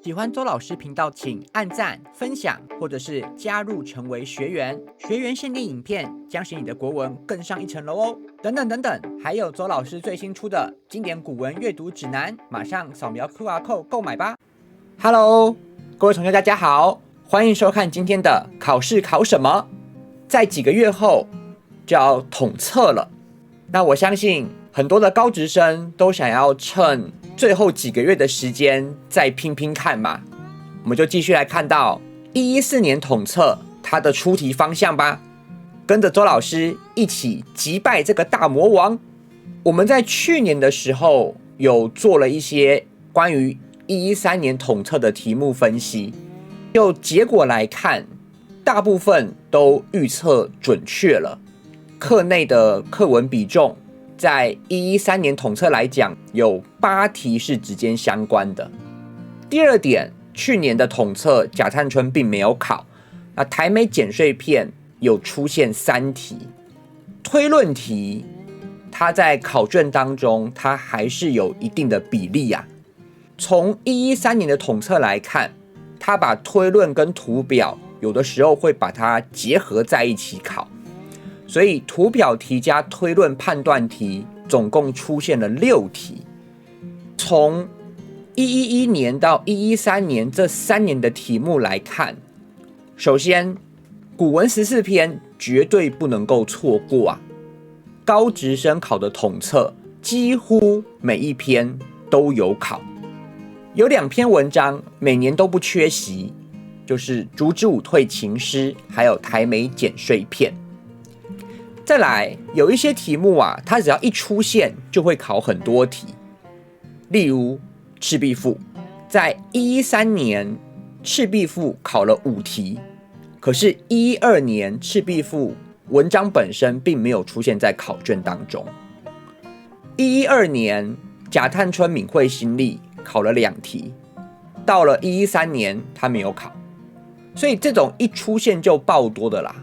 喜欢周老师频道，请按赞、分享，或者是加入成为学员。学员限定影片将使你的国文更上一层楼哦！等等等等，还有周老师最新出的经典古文阅读指南，马上扫描 QR Code 购买吧。Hello， 各位同学大家好，欢迎收看今天的考试考什么？在几个月后就要统测了，那我相信很多的高职生都想要趁最后几个月的时间再拼拼看嘛。我们就继续来看到114年统测它的出题方向吧，跟着周老师一起击败这个大魔王。我们在去年的时候有做了一些关于113年统测的题目分析，就结果来看，大部分都预测准确了。课内的课文比重在113年统测来讲，有8题是直接相关的。第二点，去年的统测贾探春并没有考，那台美简碎片有出现3题。推论题，它在考卷当中，它还是有一定的比例啊。从113年的统测来看，它把推论跟图表有的时候会把它结合在一起考。所以图表题加推论判断题总共出现了6题。从111年到113年这3年的题目来看，首先古文14篇绝对不能够错过啊！高职生考的统测几乎每一篇都有考，有2篇文章每年都不缺席，就是烛之武退秦师还有台美简碎片。再来，有一些题目啊，它只要一出现就会考很多题。例如《赤壁赋》，在113年《赤壁赋》考了5题，可是112年《赤壁赋》文章本身并没有出现在考卷当中。112年贾探春闵会心历考了2题，到了113年他没有考，所以这种一出现就爆多的啦，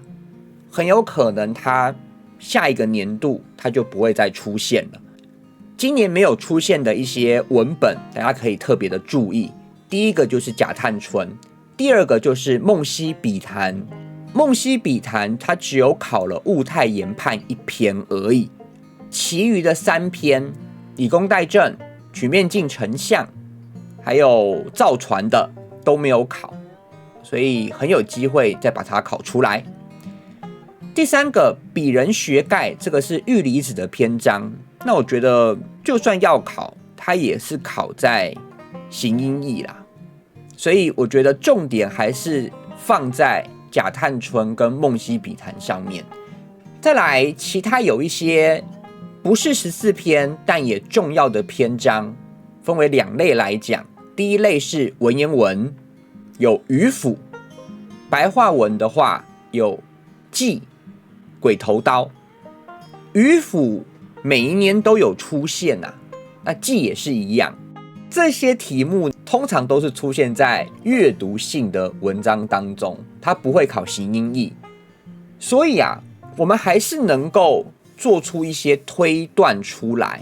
很有可能他下一个年度它就不会再出现了。今年没有出现的一些文本，大家可以特别的注意。第一个就是贾探春，第二个就是梦溪笔谈。梦溪笔谈它只有考了物态研判1篇而已，其余的3篇以工代政、曲面镜成像还有造船的都没有考，所以很有机会再把它考出来。第3个鄙人学盖，这个是玉离子的篇章，那我觉得就算要考，它也是考在形音义啦，所以我觉得重点还是放在贾探春跟梦溪笔谈上面。再来，其他有一些不是14篇但也重要的篇章，分为2类来讲。第一类是文言文，有渔府；白话文的话有记、鬼头刀。渔府每一年都有出现啊，那记也是一样。这些题目通常都是出现在阅读性的文章当中，它不会考形音义，所以啊，我们还是能够做出一些推断出来。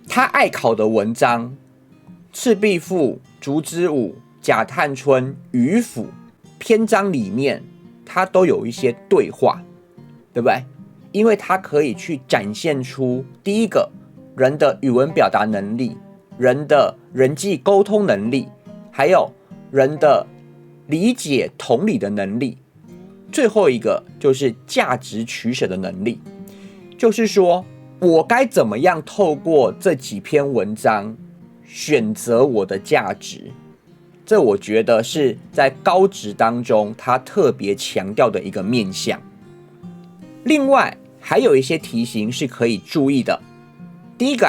他爱考的文章，赤壁赋、烛之武、贾探春、渔府篇章里面，它都有一些对话，对不对？因为它可以去展现出第一个人的语文表达能力，人的人际沟通能力，还有人的理解同理的能力。最后一个就是价值取舍的能力，就是说我该怎么样透过这几篇文章选择我的价值。这我觉得是在高职当中他特别强调的一个面向。另外还有一些题型是可以注意的。第一个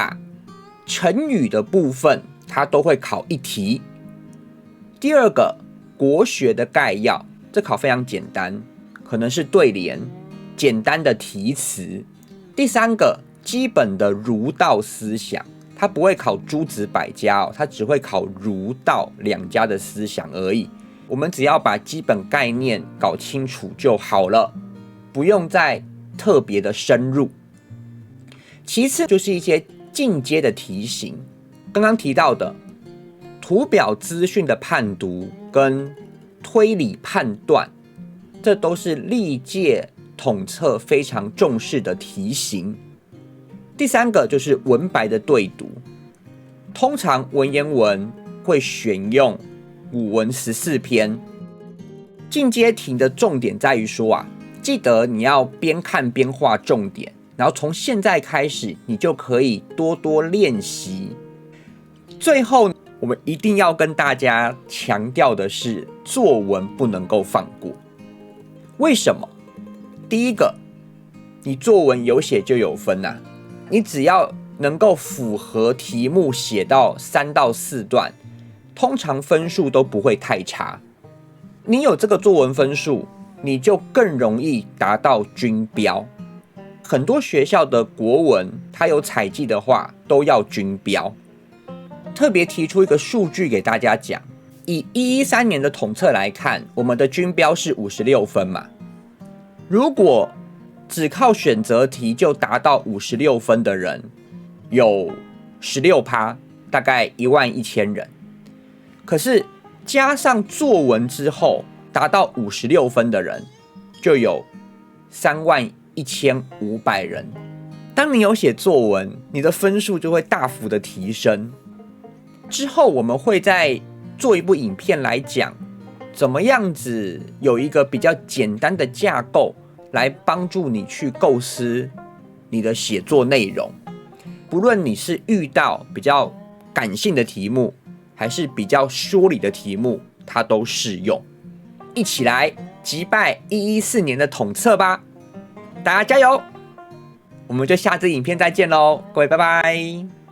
成语的部分它都会考1题。第二个国学的概要，这考非常简单，可能是对联、简单的题词。第3个基本的儒道思想，它不会考诸子百家它只会考儒道2家的思想而已。我们只要把基本概念搞清楚就好了，不用再特别的深入。其次就是一些进阶的题型，刚刚提到的图表资讯的判读跟推理判断，这都是历届统测非常重视的题型。第三个就是文白的对读，通常文言文会选用5文14篇。进阶题的重点在于说啊，记得你要边看边画重点，然后从现在开始你就可以多多练习。最后我们一定要跟大家强调的是，作文不能够放过。为什么？第一个，你作文有写就有分啊，你只要能够符合题目写到3到4段，通常分数都不会太差。你有这个作文分数，你就更容易达到均标。很多学校的国文，它有采计的话，都要均标。特别提出一个数据给大家讲，以113年的统测来看，我们的均标是56分嘛。如果只靠选择题就达到56分的人，有 16%， 大概11000人。可是加上作文之后达到56分的人，就有31500人。当你有写作文，你的分数就会大幅的提升。之后我们会再做一部影片来讲，怎么样子有一个比较简单的架构来帮助你去构思你的写作内容。不论你是遇到比较感性的题目，还是比较说理的题目，它都适用。一起来击败114年的统测吧！大家加油！我们就下支影片再见喽，各位拜拜。